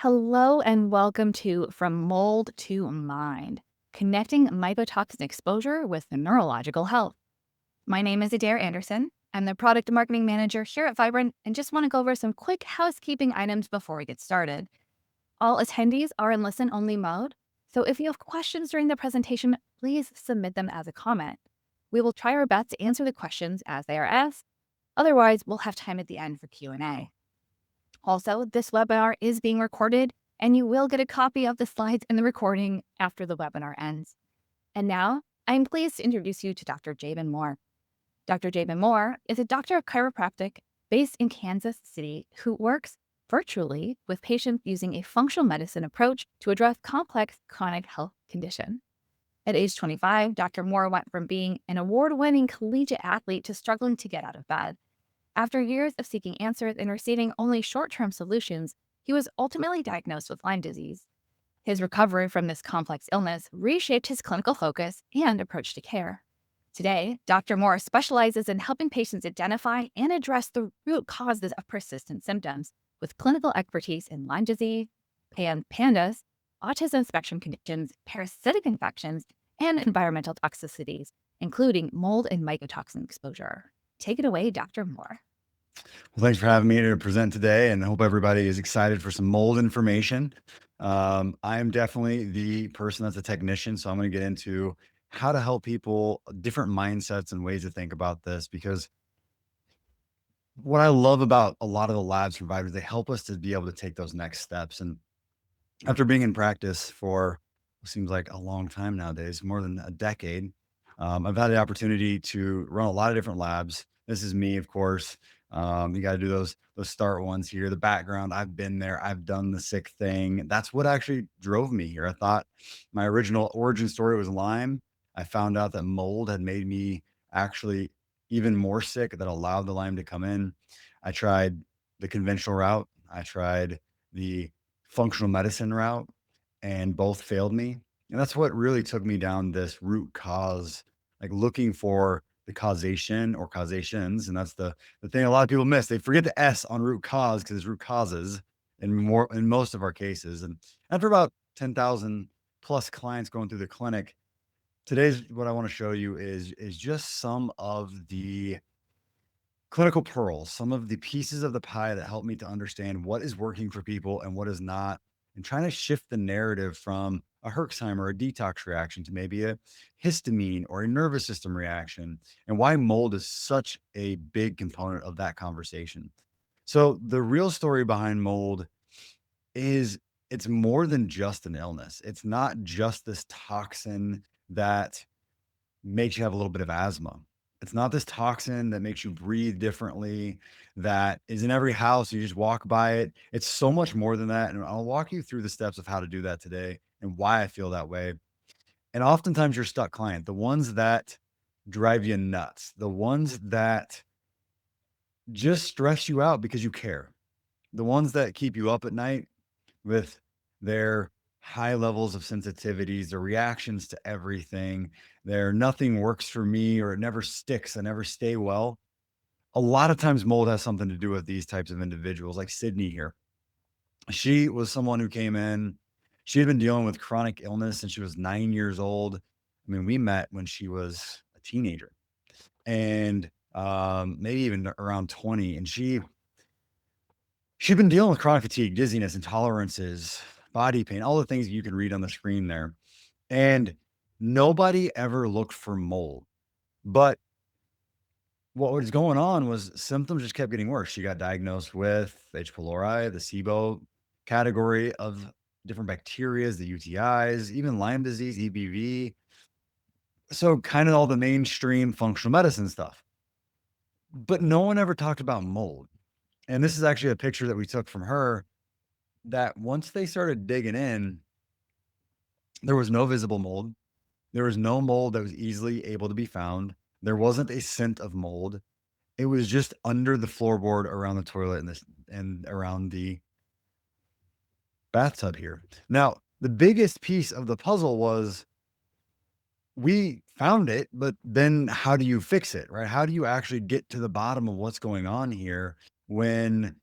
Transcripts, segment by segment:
Hello and welcome to From Mold to Mind, connecting mycotoxin exposure with neurological health. My name is Adair Anderson. I'm the product marketing manager here at Vibrant and just want to go over some quick housekeeping items before we get started. All attendees are in listen only mode, so if you have questions during the presentation, please submit them as a comment. We will try our best to answer the questions as they are asked. Otherwise, we'll have time at the end for Q&A. Also, this webinar is being recorded, and you will get a copy of the slides and the recording after the webinar ends. And now, I'm pleased to introduce you to Dr. Jaban Moore. Dr. Jaban Moore is a doctor of chiropractic based in Kansas City who works virtually with patients using a functional medicine approach to address complex chronic health conditions. At age 25, Dr. Moore went from being an award-winning collegiate athlete to struggling to get out of bed. After years of seeking answers and receiving only short-term solutions, he was ultimately diagnosed with Lyme disease. His recovery from this complex illness reshaped his clinical focus and approach to care. Today, Dr. Moore specializes in helping patients identify and address the root causes of persistent symptoms, with clinical expertise in Lyme disease, pandas, autism spectrum conditions, parasitic infections, and environmental toxicities, including mold and mycotoxin exposure. Take it away, Dr. Moore. Well, thanks for having me here to present today, and I hope everybody is excited for some mold information. I am definitely the person that's a technician, so I'm going to get into how to help people, different mindsets and ways to think about this. Because what I love about a lot of the labs providers, they help us to be able to take those next steps. And after being in practice for what seems like a long time nowadays, more than a decade, I've had the opportunity to run a lot of different labs. This is me, of course. You got to do those start ones here. The background, I've been there. I've done the sick thing. That's what actually drove me here. I thought my original origin story was Lyme. I found out that mold had made me actually even more sick, that allowed the Lyme to come in. I tried the conventional route. I tried the functional medicine route, and both failed me. And that's what really took me down this root cause, like looking for the causation or causations. And that's the thing a lot of people miss. They forget the S on root cause because it's root causes in most of our cases. And after about 10,000 plus clients going through the clinic, today's what I want to show you is just some of the clinical pearls, some of the pieces of the pie that help me to understand what is working for people and what is not, and trying to shift the narrative from a Herxheimer or a detox reaction to maybe a histamine or a nervous system reaction, and why mold is such a big component of that conversation. So, the real story behind mold is it's more than just an illness. It's not just this toxin that makes you have a little bit of asthma. It's not this toxin that makes you breathe differently, that is in every house. You just walk by it. It's so much more than that. And I'll walk you through the steps of how to do that today and why I feel that way. And oftentimes, your stuck client, the ones that drive you nuts, the ones that just stress you out because you care, the ones that keep you up at night with their high levels of sensitivities, their reactions to everything, their nothing works for me or it never sticks, I never stay well. A lot of times mold has something to do with these types of individuals, like Sydney here. She was someone who came in, she had been dealing with chronic illness since she was 9 years old. I mean, we met when she was a teenager and maybe even around 20. And she'd been dealing with chronic fatigue, dizziness, intolerances, body pain, all the things you can read on the screen there. And nobody ever looked for mold. But what was going on was symptoms just kept getting worse. She got diagnosed with H. pylori, the SIBO category of different bacterias, the UTIs, even Lyme disease, EBV. So kind of all the mainstream functional medicine stuff. But no one ever talked about mold. And this is actually a picture that we took from her, that once they started digging in, there was no visible mold. There was no mold that was easily able to be found. There wasn't a scent of mold. It was just under the floorboard around the toilet and around the bathtub here. Now, the biggest piece of the puzzle was we found it, but then how do you fix it, right? How do you actually get to the bottom of what's going on here when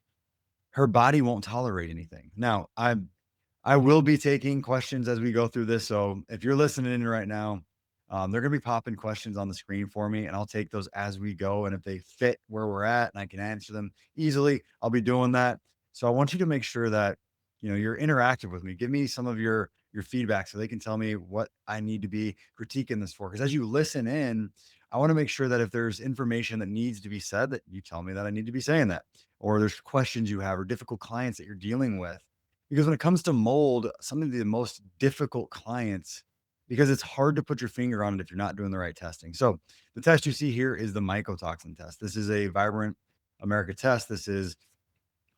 her body won't tolerate anything. Now, I will be taking questions as we go through this. So if you're listening in right now, they're going to be popping questions on the screen for me, and I'll take those as we go. And if they fit where we're at and I can answer them easily, I'll be doing that. So I want you to make sure that you're interactive with me. Give me some of your feedback so they can tell me what I need to be critiquing this for. Because as you listen in, I want to make sure that if there's information that needs to be said, that you tell me that I need to be saying that, or there's questions you have or difficult clients that you're dealing with, because when it comes to mold, some of the most difficult clients, because it's hard to put your finger on it if you're not doing the right testing. So the test you see here is the mycotoxin test. This is a Vibrant America test. This is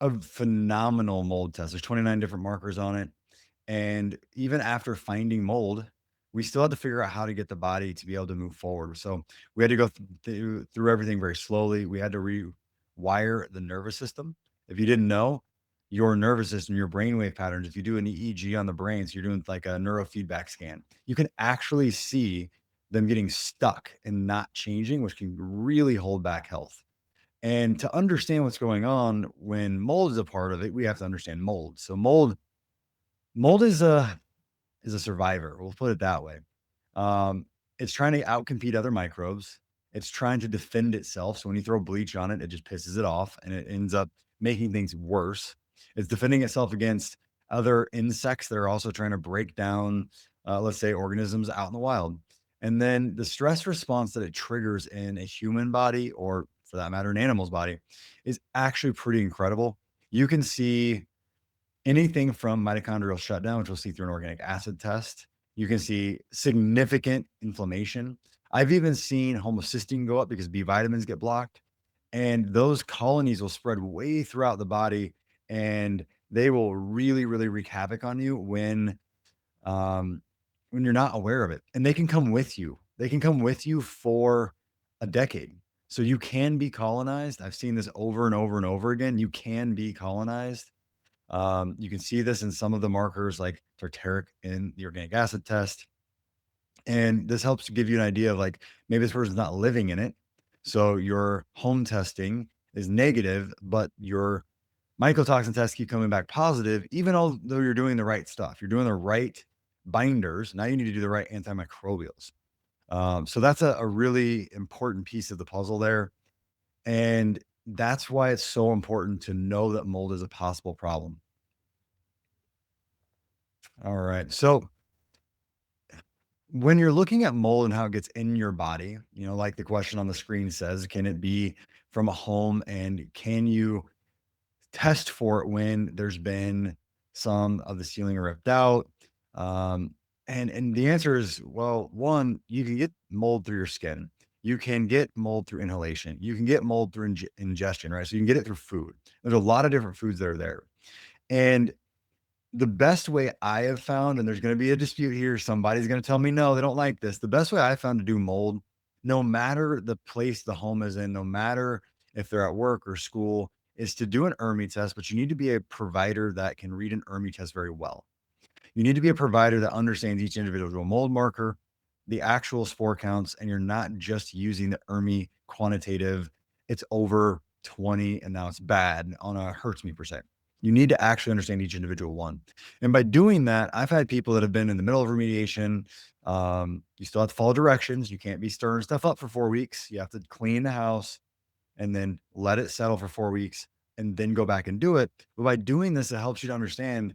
a phenomenal mold test. There's 29 different markers on it. And even after finding mold, we still had to figure out how to get the body to be able to move forward. So we had to go through everything very slowly. We had to rewire the nervous system. If you didn't know, your nervous system, your brainwave patterns, if you do an EEG on the brain, so you're doing like a neurofeedback scan, you can actually see them getting stuck and not changing, which can really hold back health. And to understand what's going on when mold is a part of it, we have to understand mold. So mold is a survivor. We'll put it that way. It's trying to outcompete other microbes. It's trying to defend itself. So when you throw bleach on it, it just pisses it off and it ends up making things worse. It's defending itself against other insects that are also trying to break down, let's say, organisms out in the wild. And then the stress response that it triggers in a human body, or for that matter, an animal's body, is actually pretty incredible. You can see anything from mitochondrial shutdown, which we'll see through an organic acid test. You can see significant inflammation. I've even seen homocysteine go up because B vitamins get blocked, and those colonies will spread way throughout the body, and they will really, really wreak havoc on you um, when you're not aware of it. And they can come with you. They can come with you for a decade. So you can be colonized. I've seen this over and over and over again. You can be colonized. You can see this in some of the markers like tartaric in the organic acid test. And this helps to give you an idea of like maybe this person's not living in it. So your home testing is negative, but your mycotoxin tests keep coming back positive, even though you're doing the right stuff. You're doing the right binders. Now you need to do the right antimicrobials. So that's a really important piece of the puzzle there. And that's why it's so important to know that mold is a possible problem. All right. So when you're looking at mold and how it gets in your body, like the question on the screen says, can it be from a home, and can you test for it when there's been some of the ceiling ripped out? Um, and the answer is, well, one, you can get mold through your skin. You can get mold through inhalation. You can get mold through ingestion, right? So you can get it through food. There's a lot of different foods that are there. And the best way I have found, and there's gonna be a dispute here, somebody's gonna tell me, "No, they don't like this." The best way I found to do mold, no matter the place the home is in, no matter if they're at work or school, is to do an ERMI test, but you need to be a provider that can read an ERMI test very well. You need to be a provider that understands each individual mold marker, the actual spore counts, and you're not just using the ERMI quantitative, it's over 20 and now it's bad on a hurts me per se. You need to actually understand each individual one. And by doing that, I've had people that have been in the middle of remediation. You still have to follow directions. You can't be stirring stuff up for 4 weeks. You have to clean the house and then let it settle for 4 weeks and then go back and do it. But by doing this, it helps you to understand,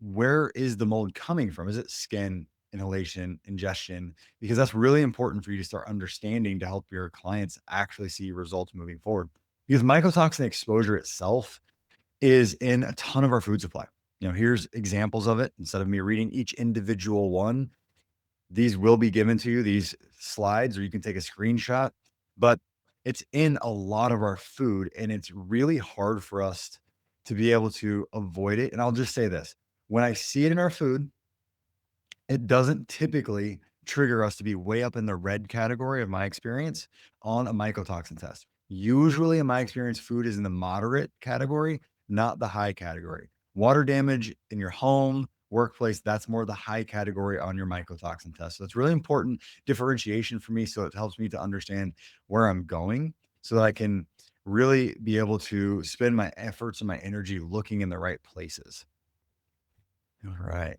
where is the mold coming from? Is it skin, inhalation, ingestion? Because that's really important for you to start understanding to help your clients actually see results moving forward. Because mycotoxin exposure itself is in a ton of our food supply. Here's examples of it. Instead of me reading each individual one, these will be given to you, these slides, or you can take a screenshot, but it's in a lot of our food, and it's really hard for us to be able to avoid it. And I'll just say this, when I see it in our food, it doesn't typically trigger us to be way up in the red category of my experience on a mycotoxin test. Usually, in my experience, food is in the moderate category, not the high category. Water damage in your home, workplace, that's more the high category on your mycotoxin test. So it's really important differentiation for me. So it helps me to understand where I'm going so that I can really be able to spend my efforts and my energy looking in the right places. All right.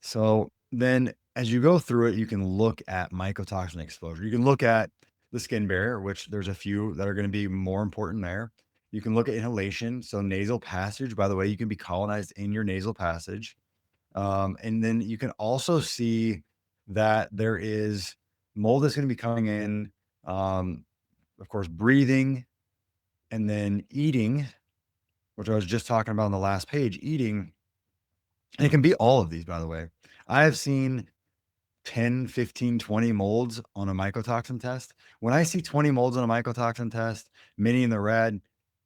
So then as you go through it, you can look at mycotoxin exposure. You can look at the skin barrier, which there's a few that are going to be more important there. You can look at inhalation. So nasal passage, by the way, you can be colonized in your nasal passage. And then you can also see that there is mold that's going to be coming in, um, of course, breathing and then eating, which I was just talking about on the last page, eating. And it can be all of these, by the way. I have seen 10, 15, 20 molds on a mycotoxin test. When I see 20 molds on a mycotoxin test, many in the red,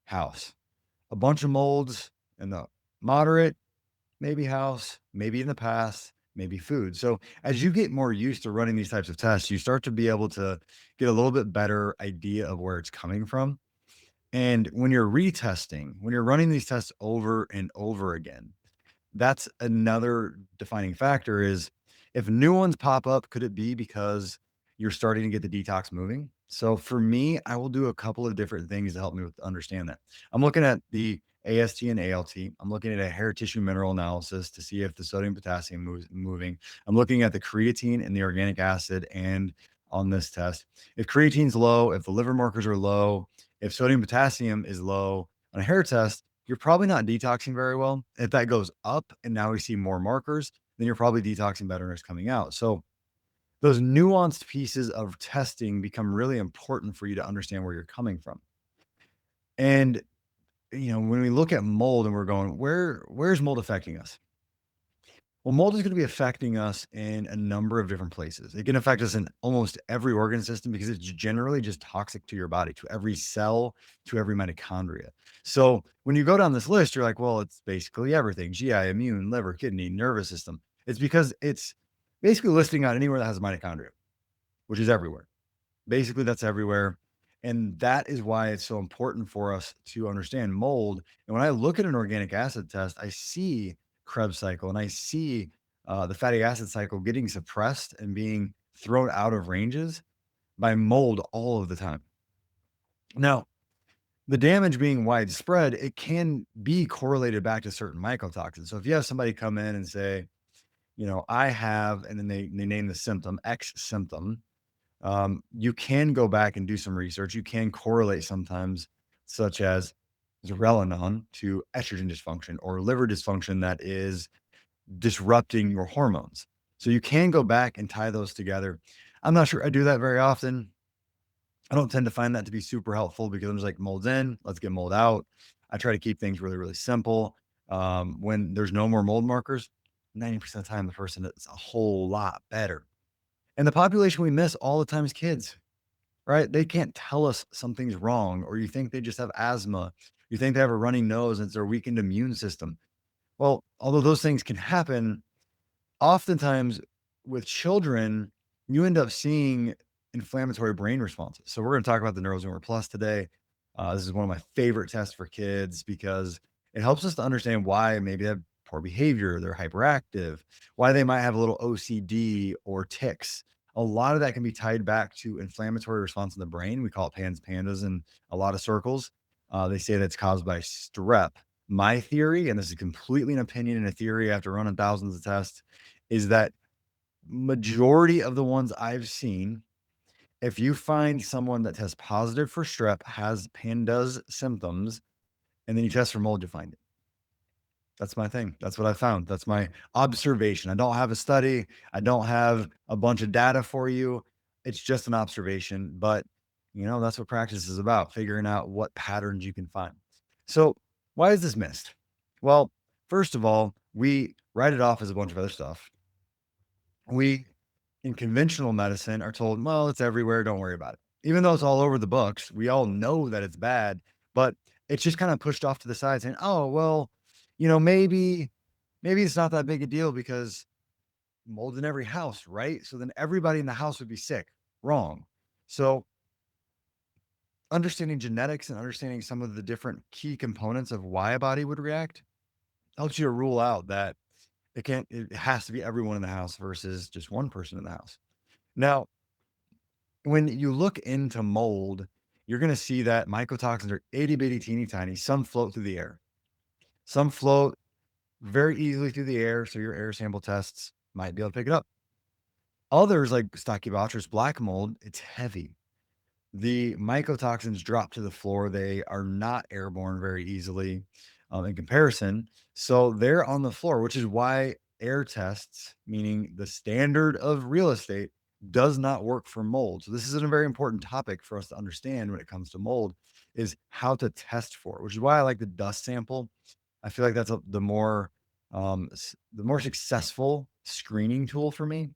house. A bunch of molds in the moderate, maybe house, maybe in the past, maybe food. So as you get more used to running these types of tests, you start to be able to get a little bit better idea of where it's coming from. And when you're retesting, when you're running these tests over and over again, that's another defining factor is if new ones pop up, could it be because you're starting to get the detox moving? So for me, I will do a couple of different things to help me with understand that. I'm looking at the AST and ALT. I'm looking at a hair tissue mineral analysis to see if the sodium potassium moves moving. I'm looking at the creatine and the organic acid and on this test. If creatine's low, if the liver markers are low, if sodium potassium is low on a hair test, you're probably not detoxing very well. If that goes up and now we see more markers, then you're probably detoxing better and it's coming out. So those nuanced pieces of testing become really important for you to understand where you're coming from. And when we look at mold and we're going, where's mold affecting us? Well, mold is going to be affecting us in a number of different places. It can affect us in almost every organ system because it's generally just toxic to your body, to every cell, to every mitochondria. So when you go down this list, you're like, well, it's basically everything: GI, immune, liver, kidney, nervous system. It's because it's basically listing out anywhere that has a mitochondria, which is everywhere. Basically, that's everywhere. And that is why it's so important for us to understand mold. And when I look at an organic acid test, I see Krebs cycle and I see the fatty acid cycle getting suppressed and being thrown out of ranges by mold all of the time. Now, the damage being widespread, it can be correlated back to certain mycotoxins. So if you have somebody come in and say, I have, and then they name the symptom, X symptom, you can go back and do some research. You can correlate sometimes, such as zearalenone to estrogen dysfunction or liver dysfunction that is disrupting your hormones. So you can go back and tie those together. I'm not sure I do that very often. I don't tend to find that to be super helpful because I'm just like mold's in, let's get mold out. I try to keep things really, really simple. When there's no more mold markers, 90% of the time the person is a whole lot better. And the population we miss all the time is kids. Right? They can't tell us something's wrong, or you think they just have asthma. You think they have a runny nose and it's their weakened immune system. Well, although those things can happen, oftentimes with children, you end up seeing inflammatory brain responses. So we're going to talk about the Neurozoomer Plus today. This is one of my favorite tests for kids because it helps us to understand why maybe they have poor behavior, they're hyperactive, why they might have a little OCD or tics. A lot of that can be tied back to inflammatory response in the brain. We call it pandas in a lot of circles. They say that's caused by strep. My theory, and this is completely an opinion and a theory after running thousands of tests, is that majority of the ones I've seen, if you find someone that tests positive for strep, has pandas symptoms, and then you test for mold, you find it. That's my thing. That's what I found. That's my observation. I don't have a study. I don't have a bunch of data for you. It's just an observation. But, that's what practice is about, figuring out what patterns you can find. So, why is this missed? Well, first of all, we write it off as a bunch of other stuff. We, in conventional medicine, are told, well, it's everywhere. Don't worry about it. Even though it's all over the books, we all know that it's bad, but it's just kind of pushed off to the side saying, oh, well, maybe it's not that big a deal because mold's in every house, right? So then everybody in the house would be sick. Wrong. So understanding genetics and understanding some of the different key components of why a body would react helps you to rule out that it has to be everyone in the house versus just one person in the house. Now, when you look into mold, you're going to see that mycotoxins are itty bitty, teeny tiny. Some float through the air, some float very easily through the air. So your air sample tests might be able to pick it up. Others, like Stachybotrys black mold, it's heavy. The mycotoxins drop to the floor. They are not airborne very easily in comparison. So they're on the floor, which is why air tests, meaning the standard of real estate, does not work for mold. So this is a very important topic for us to understand when it comes to mold is how to test for it, which is why I like the dust sample. I feel like that's the more successful screening tool for me.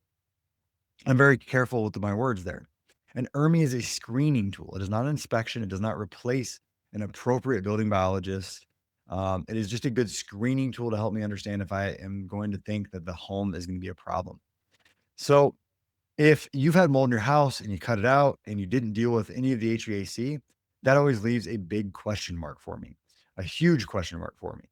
I'm very careful with my words there. An ERMI is a screening tool. It is not an inspection. It does not replace an appropriate building biologist. It is just a good screening tool to help me understand if I am going to think that the home is going to be a problem. So, if you've had mold in your house and you cut it out and you didn't deal with any of the HVAC, that always leaves a big question mark for me, a huge question mark for me.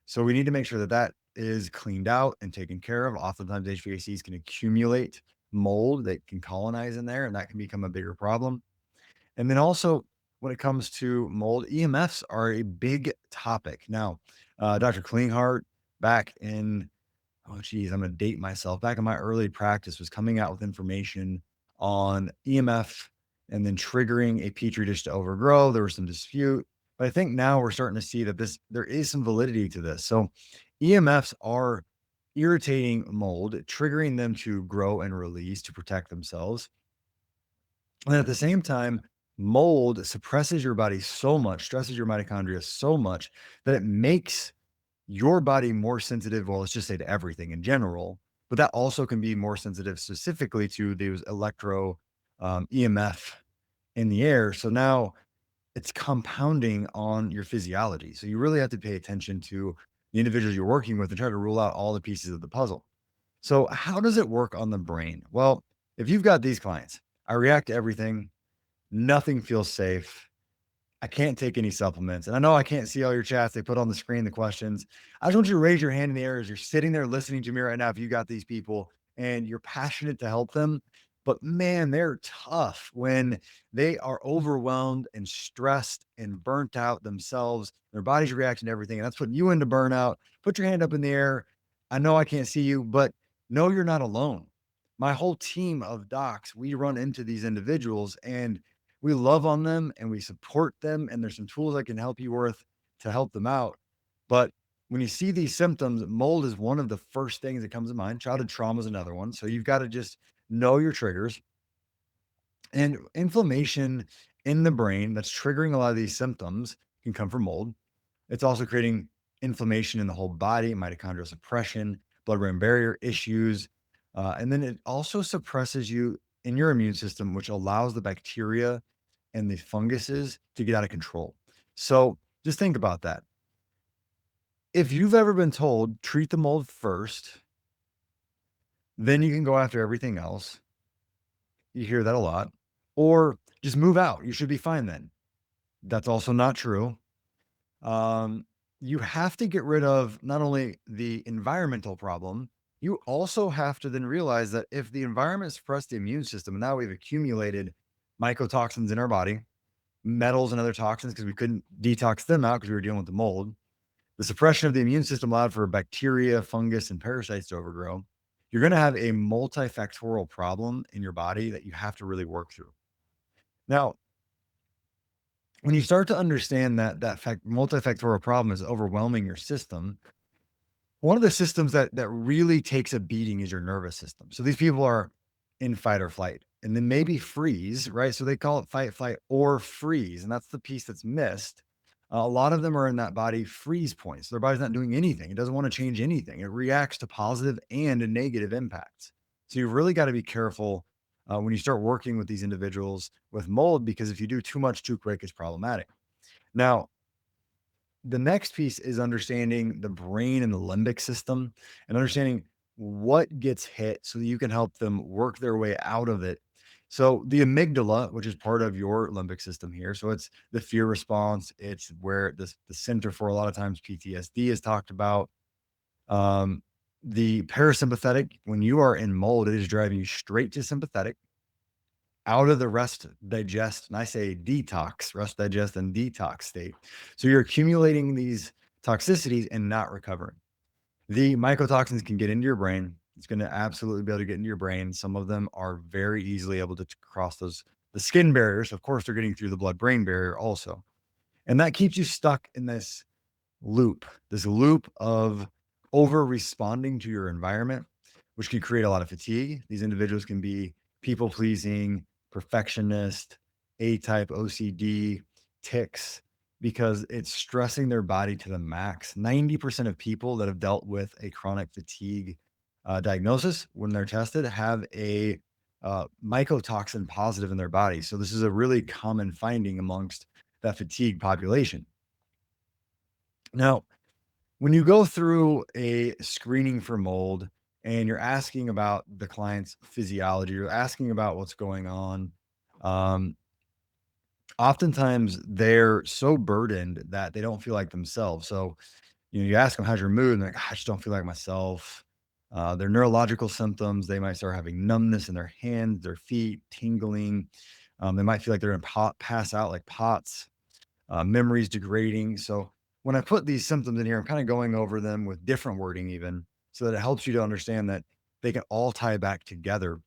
So we need to make sure that that is cleaned out and taken care of. Oftentimes, HVACs can accumulate mold that can colonize in there, and that can become a bigger problem. And then also, when it comes to mold, EMFs are a big topic. Now, Dr. Klinghardt, back in oh, geez, I'm gonna date myself. Back in my early practice, was coming out with information on EMF and then triggering a petri dish to overgrow. There was some dispute, but I think now we're starting to see that there is some validity to this. So EMFs are irritating mold, triggering them to grow and release to protect themselves. And at the same time, mold suppresses your body so much, stresses your mitochondria so much that it makes your body more sensitive, well, let's just say to everything in general, but that also can be more sensitive specifically to those EMF in the air. So now it's compounding on your physiology. So you really have to pay attention to the individuals you're working with and try to rule out all the pieces of the puzzle. So, how does it work on the brain? Well, if you've got these clients, I react to everything, nothing feels safe. I can't take any supplements. And I know I can't see all your chats. They put on the screen the questions. I just want you to raise your hand in the air as you're sitting there listening to me right now. If you got these people and you're passionate to help them, but man, they're tough when they are overwhelmed and stressed and burnt out themselves. Their body's reacting to everything. And that's putting you into burnout. Put your hand up in the air. I know I can't see you, but know you're not alone. My whole team of docs, we run into these individuals and we love on them and we support them. And there's some tools I can help you with to help them out. But when you see these symptoms, mold is one of the first things that comes to mind. Childhood trauma is another one. So you've got to just know your triggers and inflammation in the brain that's triggering a lot of these symptoms can come from mold. It's also creating inflammation in the whole body, mitochondrial suppression, blood-brain barrier issues, and then it also suppresses you in your immune system, which allows the bacteria and the funguses to get out of control. So just think about that. If you've ever been told treat the mold first, then you can go after everything else. You hear that a lot. Or just move out. You should be fine then. That's also not true. Um, you have to get rid of not only the environmental problem, you also have to then realize that if the environment suppressed the immune system, and now we've accumulated mycotoxins in our body, metals and other toxins because we couldn't detox them out because we were dealing with the mold. The suppression of the immune system allowed for bacteria, fungus, and parasites to overgrow. You're going to have a multifactorial problem in your body that you have to really work through. Now, when you start to understand that multifactorial problem is overwhelming your system, one of the systems that really takes a beating is your nervous system. So these people are in fight or flight, and then maybe freeze, right? So they call it fight, flight, or freeze, and that's the piece that's missed. A lot of them are in that body freeze point. So their body's not doing anything. It doesn't want to change anything. It reacts to positive and negative impacts. So you've really got to be careful when you start working with these individuals with mold, because if you do too much too quick, it's problematic. Now, the next piece is understanding the brain and the limbic system and understanding what gets hit so that you can help them work their way out of it. So the amygdala, which is part of your limbic system here, so it's the fear response. It's where the center for a lot of times PTSD is talked about. Um, the parasympathetic, when you are in mold, it is driving you straight to sympathetic. out of the rest, digest, and I say detox, rest, digest, and detox state. So you're accumulating these toxicities and not recovering. The mycotoxins can get into your brain. It's going to absolutely be able to get into your brain. Some of them are very easily able to cross the skin barriers. Of course, they're getting through the blood brain barrier also. And that keeps you stuck in this loop of over responding to your environment, which can create a lot of fatigue. These individuals can be people pleasing, perfectionist, A type, OCD, ticks, because it's stressing their body to the max. 90% of people that have dealt with a chronic fatigue diagnosis when they're tested have a mycotoxin positive in their body. So, this is a really common finding amongst that fatigue population. Now, when you go through a screening for mold and you're asking about the client's physiology, you're asking about what's going on, um, oftentimes they're so burdened that they don't feel like themselves. So, you ask them, how's your mood? And they're like, I just don't feel like myself. Their neurological symptoms, they might start having numbness in their hands, their feet, tingling. They might feel like they're going to pass out like pots, memories degrading. So when I put these symptoms in here, I'm kind of going over them with different wording, even so that it helps you to understand that they can all tie back together.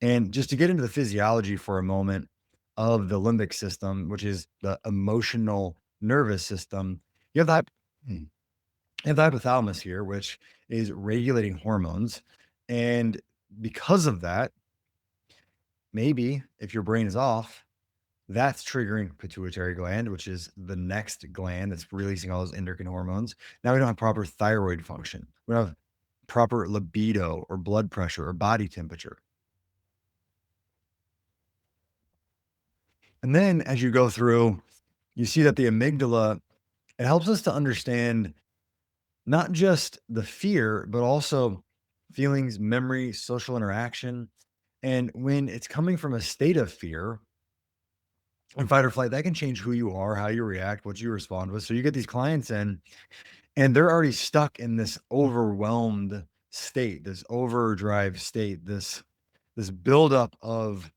And just to get into the physiology for a moment of the limbic system, which is the emotional nervous system, you have the, you have the hypothalamus here, which is regulating hormones. And because of that, maybe if your brain is off, that's triggering pituitary gland, which is the next gland that's releasing all those endocrine hormones. Now we don't have proper thyroid function. We don't have proper libido or blood pressure or body temperature. And then as you go through, you see that the amygdala, it helps us to understand not just the fear, but also feelings, memory, social interaction. And when it's coming from a state of fear, and fight or flight, that can change who you are, how you react, what you respond with. So you get these clients in and they're already stuck in this overwhelmed state, this overdrive state, this buildup of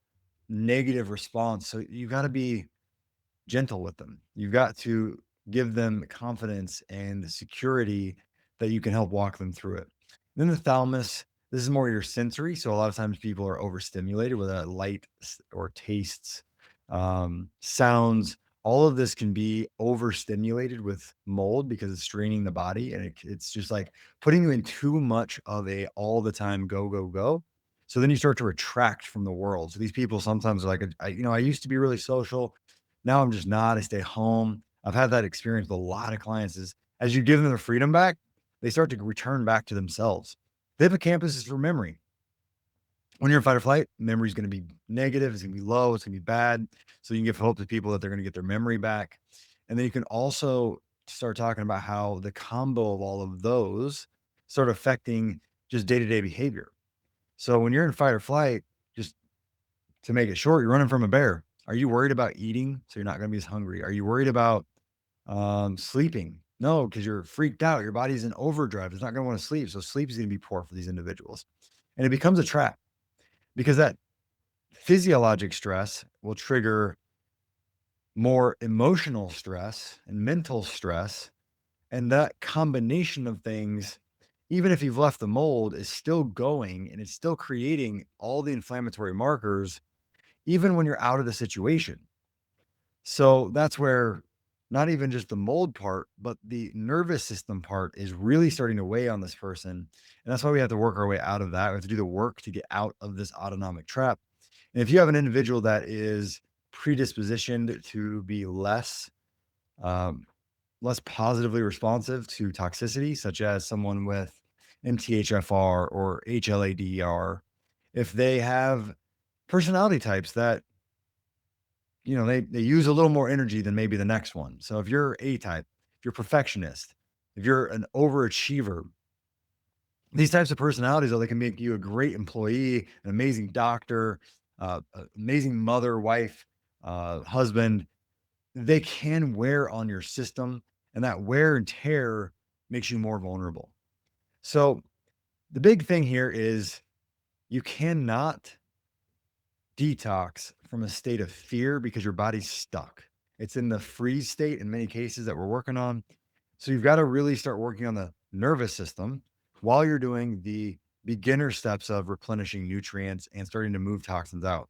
negative response. So you got to be gentle with them. You've got to give them confidence and security that you can help walk them through it. Then the thalamus, this is more your sensory. So a lot of times people are overstimulated with that light or tastes, sounds. All of this can be overstimulated with mold because it's straining the body, and it's just like putting you in too much of a all the time go go go. So then you start to retract from the world. So these people sometimes are like, I used to be really social. Now I'm just not. I stay home. I've had that experience with a lot of clients is as you give them their freedom back, they start to return back to themselves. The hippocampus is for memory. When you're in fight or flight, memory is going to be negative. It's going to be low. It's going to be bad. So you can give hope to people that they're going to get their memory back. And then you can also start talking about how the combo of all of those start affecting just day to day behavior. So when you're in fight or flight, just to make it short, you're running from a bear. Are you worried about eating? So you're not going to be as hungry. Are you worried about sleeping? No, because you're freaked out. Your body's in overdrive. It's not going to want to sleep. So sleep is going to be poor for these individuals. And it becomes a trap because that physiologic stress will trigger more emotional stress and mental stress. And that combination of things, even if you've left the mold, is still going and it's still creating all the inflammatory markers, even when you're out of the situation. So that's where not even just the mold part, but the nervous system part is really starting to weigh on this person. And that's why we have to work our way out of that. We have to do the work to get out of this autonomic trap. And if you have an individual that is predispositioned to be um, less positively responsive to toxicity, such as someone with MTHFR or HLA-DR, if they have personality types that they use a little more energy than maybe the next one. So if you're A type, if you're perfectionist, if you're an overachiever, these types of personalities, though, they can make you a great employee, an amazing doctor, amazing mother, wife, husband. They can wear on your system, and that wear and tear makes you more vulnerable. So the big thing here is you cannot detox from a state of fear because your body's stuck. It's in the freeze state in many cases that we're working on. So you've got to really start working on the nervous system while you're doing the beginner steps of replenishing nutrients and starting to move toxins out.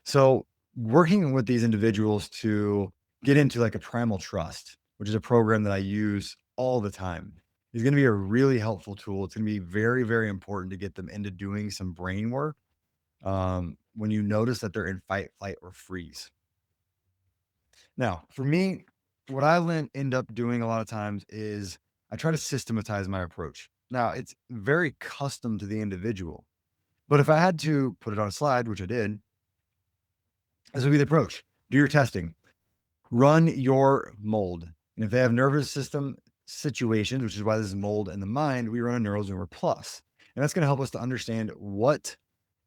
So working with these individuals to get into like a primal trust, which is a program that I use all the time, is going to be a really helpful tool. It's going to be very, very important to get them into doing some brain work when you notice that they're in fight, flight, or freeze. Now, for me, what end up doing a lot of times is I try to systematize my approach. Now, it's very custom to the individual, but if I had to put it on a slide, which I did, this would be the approach. Do your testing, run your mold. And if they have nervous system situations, which is why this is mold in the mind, we run a NeuroZoomer Plus. And that's going to help us to understand what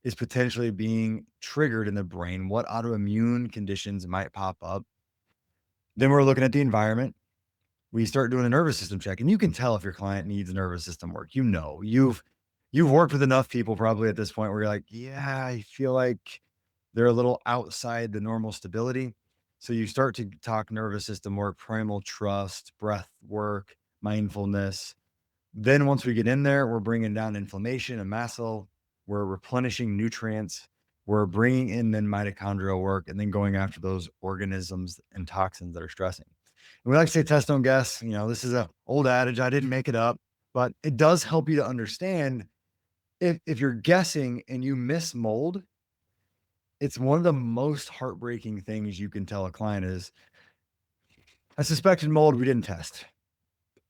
is potentially being triggered in the brain, what autoimmune conditions might pop up. Then we're looking at the environment. We start doing a nervous system check, and you can tell if your client needs nervous system work. You've worked with enough people probably at this point where you're like, yeah, I feel like they're a little outside the normal stability. So you start to talk nervous system work, primal trust, breath work, mindfulness. Then once we get in there, we're bringing down inflammation and mast cell. We're replenishing nutrients. We're bringing in then mitochondrial work and then going after those organisms and toxins that are stressing. And we like to say test, don't guess. This is a old adage. I didn't make it up, but it does help you to understand if you're guessing and you miss mold, it's one of the most heartbreaking things you can tell a client is, I suspected mold, we didn't test.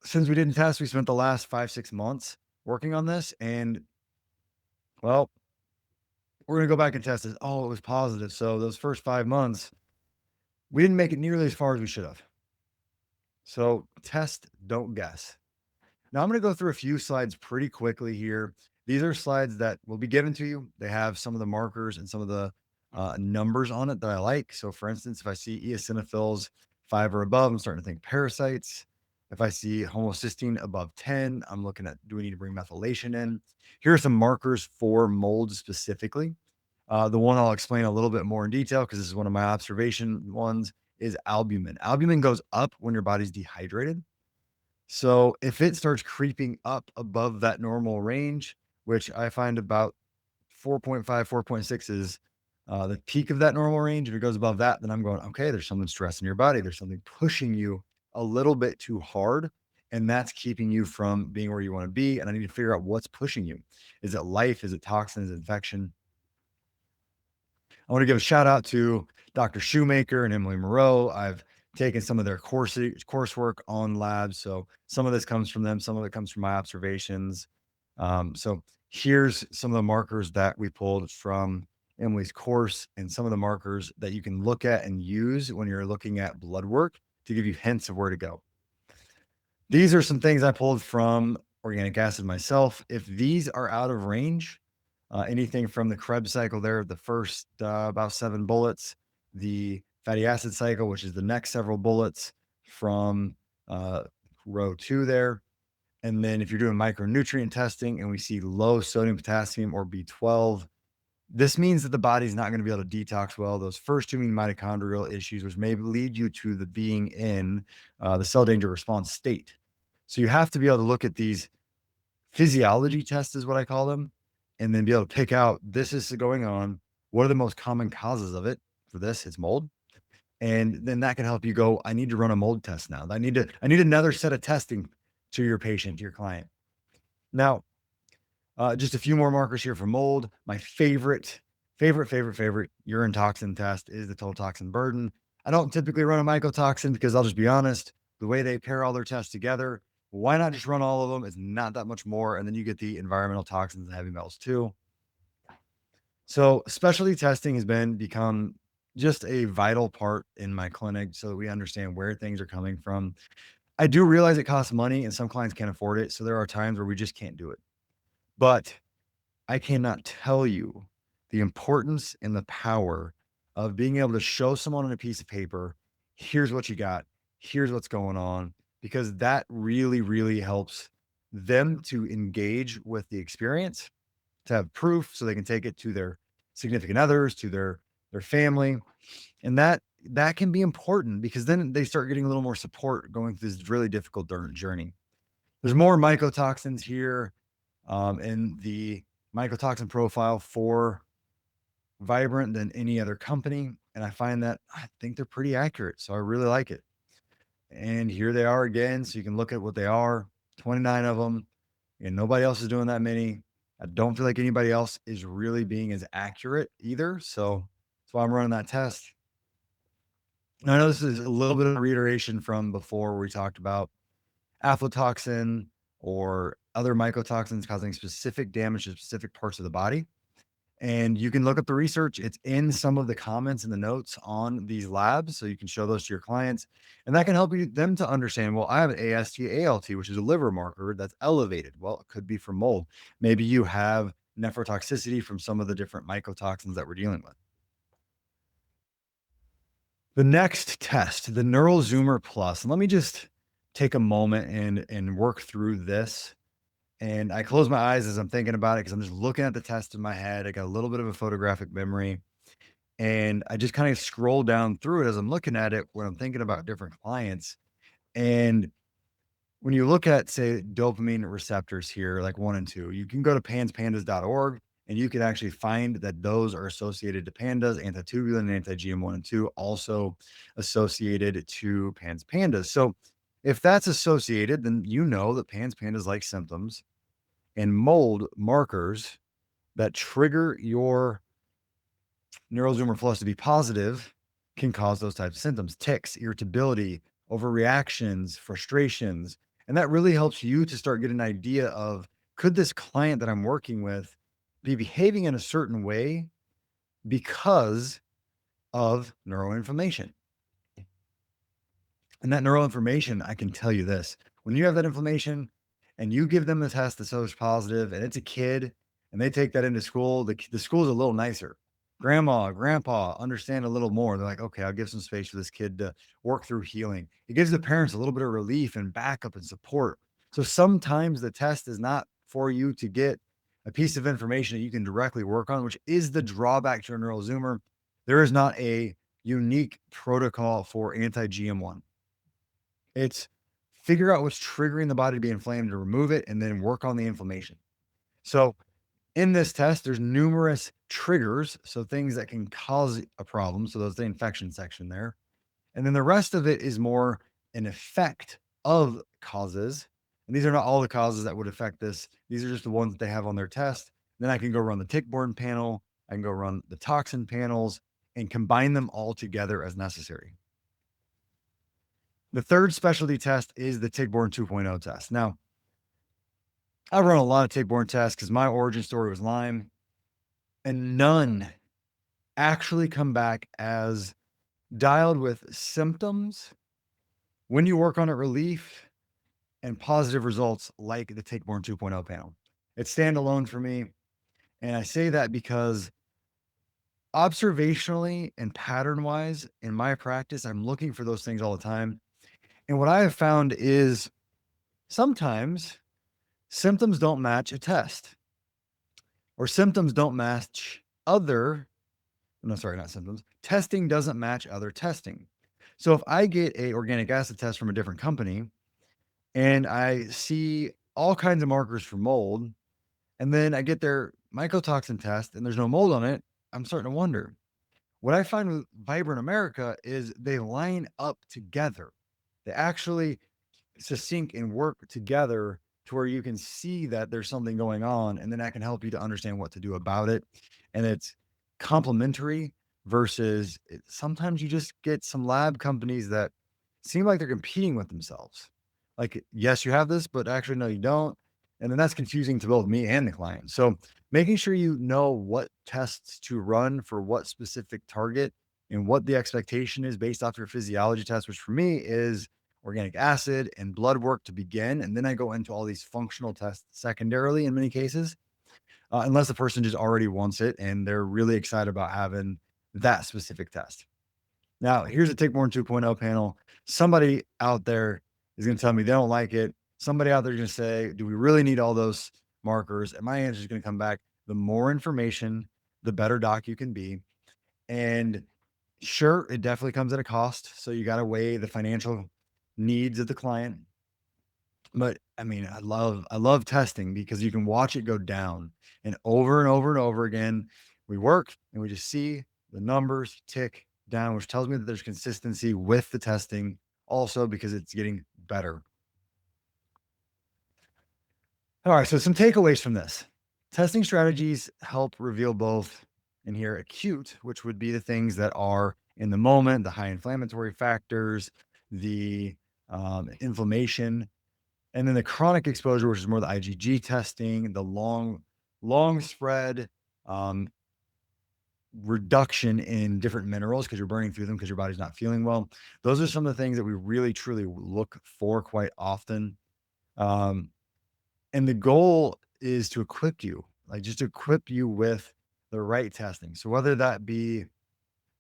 Since we didn't test, we spent the last 5, 6 months working on this. And well, we're going to go back and test this. Oh, it was positive. So those first 5 months, we didn't make it nearly as far as we should have. So test, don't guess. Now I'm going to go through a few slides pretty quickly here. These are slides that will be given to you. They have some of the markers and some of the numbers on it that I like. So, for instance, if I see eosinophils 5 or above, I'm starting to think parasites. If I see homocysteine above 10, I'm looking at, do we need to bring methylation in? Here are some markers for mold specifically. The one I'll explain a little bit more in detail because this is one of my observation ones is albumin. Albumin goes up when your body's dehydrated. So if it starts creeping up above that normal range, which I find about 4.5, 4.6 is the peak of that normal range. If it goes above that, then I'm going, okay, there's something stressing your body. There's something pushing you a little bit too hard. And that's keeping you from being where you want to be. And I need to figure out what's pushing you. Is it life? Is it toxins, infection? I want to give a shout out to Dr. Shoemaker and Emily Moreau. I've taken some of their coursework on labs. So some of this comes from them, some of it comes from my observations. So here's some of the markers that we pulled from Emily's course and some of the markers that you can look at and use when you're looking at blood work to give you hints of where to go. These are some things I pulled from organic acid myself. If these are out of range, anything from the Krebs cycle there, the first about 7 bullets, the fatty acid cycle, which is the next several bullets from row 2 there. And then if you're doing micronutrient testing and we see low sodium, potassium, or B12, this means that the body's not going to be able to detox well. Those first two mean mitochondrial issues, which may lead you to the being in the cell danger response state. So you have to be able to look at these physiology tests, is what I call them, and then be able to pick out this is going on. What are the most common causes of it? For this, it's mold. And then that can help you go, I need to run a mold test now. I need another set of testing to your patient, to your client. Now, just a few more markers here for mold. My favorite urine toxin test is the total toxin burden. I don't typically run a mycotoxin because I'll just be honest, the way they pair all their tests together, why not just run all of them? It's not that much more. And then you get the environmental toxins and heavy metals too. So specialty testing become just a vital part in my clinic so that we understand where things are coming from. I do realize it costs money and some clients can't afford it. So there are times where we just can't do it. But I cannot tell you the importance and the power of being able to show someone on a piece of paper, here's what you got, here's what's going on, because that really, really helps them to engage with the experience, to have proof so they can take it to their significant others, to their family. And that can be important because then they start getting a little more support going through this really difficult journey. There's more mycotoxins here in the mycotoxin profile for Vibrant than any other company. And I find that I think they're pretty accurate. So I really like it. And here they are again. So you can look at what they are, 29 of them, and nobody else is doing that many. I don't feel like anybody else is really being as accurate either. So that's why I'm running that test. And I know this is a little bit of a reiteration from before where we talked about aflatoxin or other mycotoxins causing specific damage to specific parts of the body. And you can look up the research. It's in some of the comments and the notes on these labs. So you can show those to your clients. And that can help them to understand, well, I have an AST, which is a liver marker that's elevated. Well, it could be from mold. Maybe you have nephrotoxicity from some of the different mycotoxins that we're dealing with. The next test, the Neural Zoomer Plus. And let me just take a moment and work through this. And I close my eyes as I'm thinking about it because I'm just looking at the test in my head. I got a little bit of a photographic memory. And I just kind of scroll down through it as I'm looking at it when I'm thinking about different clients. And when you look at, say, dopamine receptors here, like 1 and 2, you can go to pandas.org and you can actually find that those are associated to pandas, antitubulin and anti-GM1 and 2, also associated to pandas. So if that's associated, then you know that pandas like symptoms and mold markers that trigger your Neurozoomer Plus to be positive can cause those types of symptoms, tics, irritability, overreactions, frustrations. And that really helps you to start getting an idea of, could this client that I'm working with be behaving in a certain way because of neuroinflammation? And that neuroinflammation, I can tell you this, when you have that inflammation and you give them a test that shows positive and it's a kid and they take that into school, the school's a little nicer. Grandma, grandpa understand a little more. They're like, okay, I'll give some space for this kid to work through healing. It gives the parents a little bit of relief and backup and support. So sometimes the test is not for you to get a piece of information that you can directly work on, which is the drawback to a neural zoomer. There is not a unique protocol for anti-GM1. It's figure out what's triggering the body to be inflamed and remove it, and then work on the inflammation. So in this test, there's numerous triggers, so things that can cause a problem. So that's the infection section there. And then the rest of it is more an effect of causes. And these are not all the causes that would affect this. These are just the ones that they have on their test. Then I can go run the Tickborne panel. I can go run the toxin panels and combine them all together as necessary. The third specialty test is the Tickborne 2.0 test. Now, I've run a lot of Tickborne tests because my origin story was Lyme, and none actually come back as dialed with symptoms when you work on it, relief and positive results like the Tickborne 2.0 panel. It's standalone for me. And I say that because observationally and pattern wise in my practice, I'm looking for those things all the time. And what I have found is sometimes symptoms don't match a test, or symptoms don't match other, no, sorry, not symptoms. Testing doesn't match other testing. So if I get a organic acid test from a different company and I see all kinds of markers for mold, and then I get their mycotoxin test and there's no mold on it, I'm starting to wonder. What I find with Vibrant America is they line up together. They actually sync and work together to where you can see that there's something going on, and then that can help you to understand what to do about it. And it's complementary versus sometimes you just get some lab companies that seem like they're competing with themselves. Like, yes, you have this, but actually, no, you don't. And then that's confusing to both me and the client. So making sure you know what tests to run for what specific target and what the expectation is based off your physiology test, which for me is organic acid and blood work to begin. And then I go into all these functional tests secondarily in many cases, unless the person just already wants it and they're really excited about having that specific test. Now, here's a Tickborne 2.0 panel. Somebody out there is going to tell me they don't like it. Somebody out there is going to say, do we really need all those markers? And my answer is going to come back, the more information, the better doc you can be. And sure, it definitely comes at a cost. So you got to weigh the financial needs of the client. But I mean, I love testing because you can watch it go down and over and over again. We work and we just see the numbers tick down, which tells me that there's consistency with the testing also because it's getting better. All right, so some takeaways from this. Testing strategies help reveal both in here acute, which would be the things that are in the moment, the high inflammatory factors, the inflammation, and then the chronic exposure, which is more the IgG testing, the long spread um, reduction in different minerals because you're burning through them because your body's not feeling well. Those are some of the things that we really truly look for quite often. Um, and the goal is to equip you, like just equip you with the right testing. So whether that be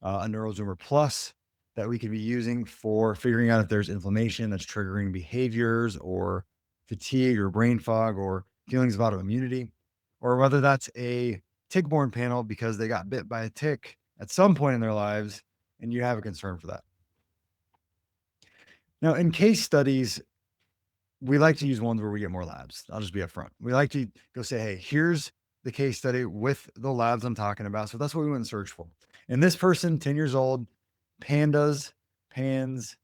a NeuroZoomer Plus that we could be using for figuring out if there's inflammation that's triggering behaviors or fatigue or brain fog or feelings of autoimmunity, or whether that's a tick-borne panel because they got bit by a tick at some point in their lives and you have a concern for that. Now, in case studies, we like to use ones where we get more labs. I'll just be upfront. We like to go say, hey, here's the case study with the labs I'm talking about. So that's what we went and search for. And this person, 10 years old, pandas, pans.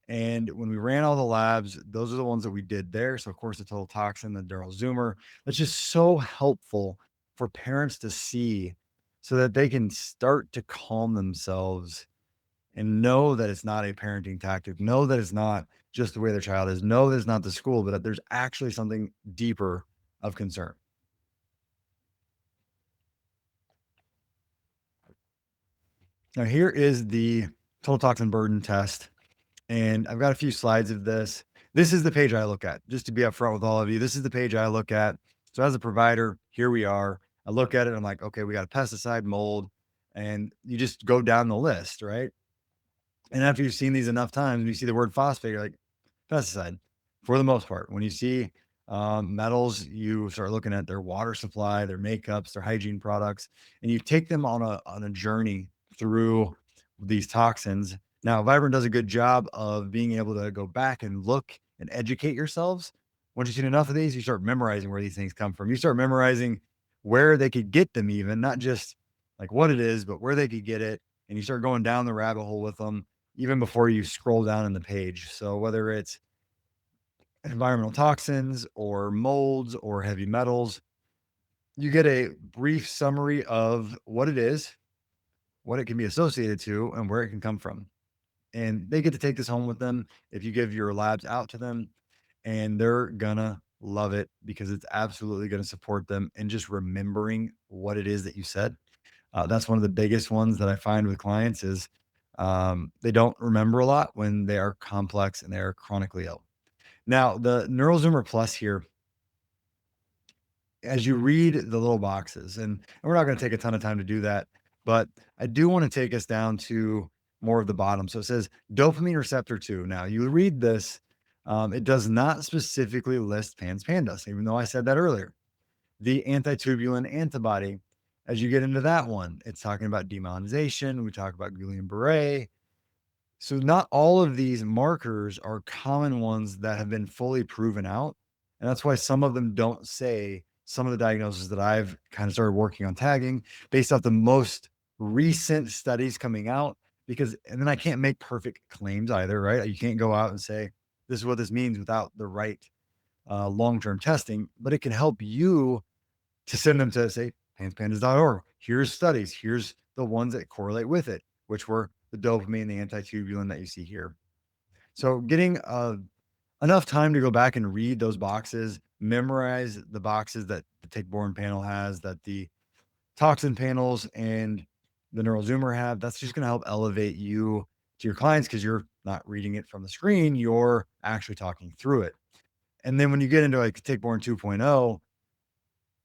And when we ran all the labs, those are the ones that we did there. So, of course, the total toxin, the dural zoomer. That's just so helpful for parents to see so that they can start to calm themselves and know that it's not a parenting tactic, know that it's not just the way their child is, know that it's not the school, but that there's actually something deeper of concern. Now, here is the total toxin burden test. And I've got a few slides of this. This is the page I look at, just to be upfront with all of you. This is the page I look at. So, as a provider, here we are. I look at it. I'm like, okay, we got a pesticide, mold, and you just go down the list, right? And after you've seen these enough times, when you see the word phosphate, you're like, pesticide for the most part. When you see metals, you start looking at their water supply, their makeups, their hygiene products, and you take them on a journey through these toxins. Now, Vibrant does a good job of being able to go back and look and educate yourselves. Once you've seen enough of these, you start memorizing where these things come from. You start memorizing where they could get them, even not just like what it is, but where they could get it. And you start going down the rabbit hole with them even before you scroll down in the page. So whether it's environmental toxins or molds or heavy metals, you get a brief summary of what it is, what it can be associated to, and where it can come from. And they get to take this home with them if you give your labs out to them, and they're gonna love it because it's absolutely gonna support them in just remembering what it is that you said. That's one of the biggest ones that I find with clients is they don't remember a lot when they are complex and they are chronically ill. Now, the NeuroZoomer Plus here, as you read the little boxes, and we're not going to take a ton of time to do that, but I do want to take us down to more of the bottom. So it says dopamine receptor 2. Now, you read this, it does not specifically list pandas, even though I said that earlier. The antitubulin antibody, as you get into that one, it's talking about demyelinization. We talk about Guillain-Barré. So not all of these markers are common ones that have been fully proven out. And that's why some of them don't say some of the diagnoses that I've kind of started working on tagging based off the most recent studies coming out. Because, and then I can't make perfect claims either, right? You can't go out and say, this is what this means without the right long term testing, but it can help you to send them to say panspandas.org. Here's studies. Here's the ones that correlate with it, which were the dopamine, the antitubulin that you see here. So getting enough time to go back and read those boxes, memorize the boxes that the Tickborne panel has, that the toxin panels and the NeuroZoomer have. That's just going to help elevate you to your clients because you're not reading it from the screen. You're actually talking through it. And then when you get into like Tickborne 2.0,